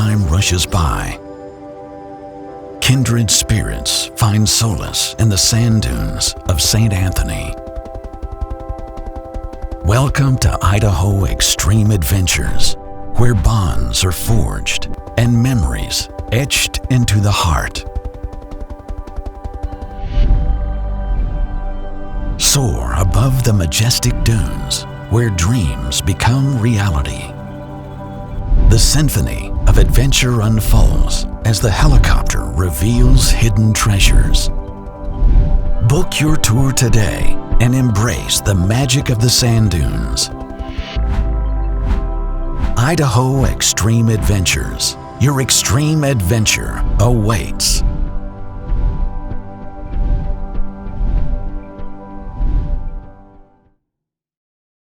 time rushes by. Kindred spirits find solace in the sand dunes of St. Anthony. Welcome to Idaho Extreme Adventures, where bonds are forged and memories etched into the heart. Soar above the majestic dunes, where dreams become reality. The symphony of adventure unfolds as the helicopter reveals hidden treasures. Book your tour today and embrace the magic of the sand dunes. Idaho Extreme Adventures. Your extreme adventure awaits.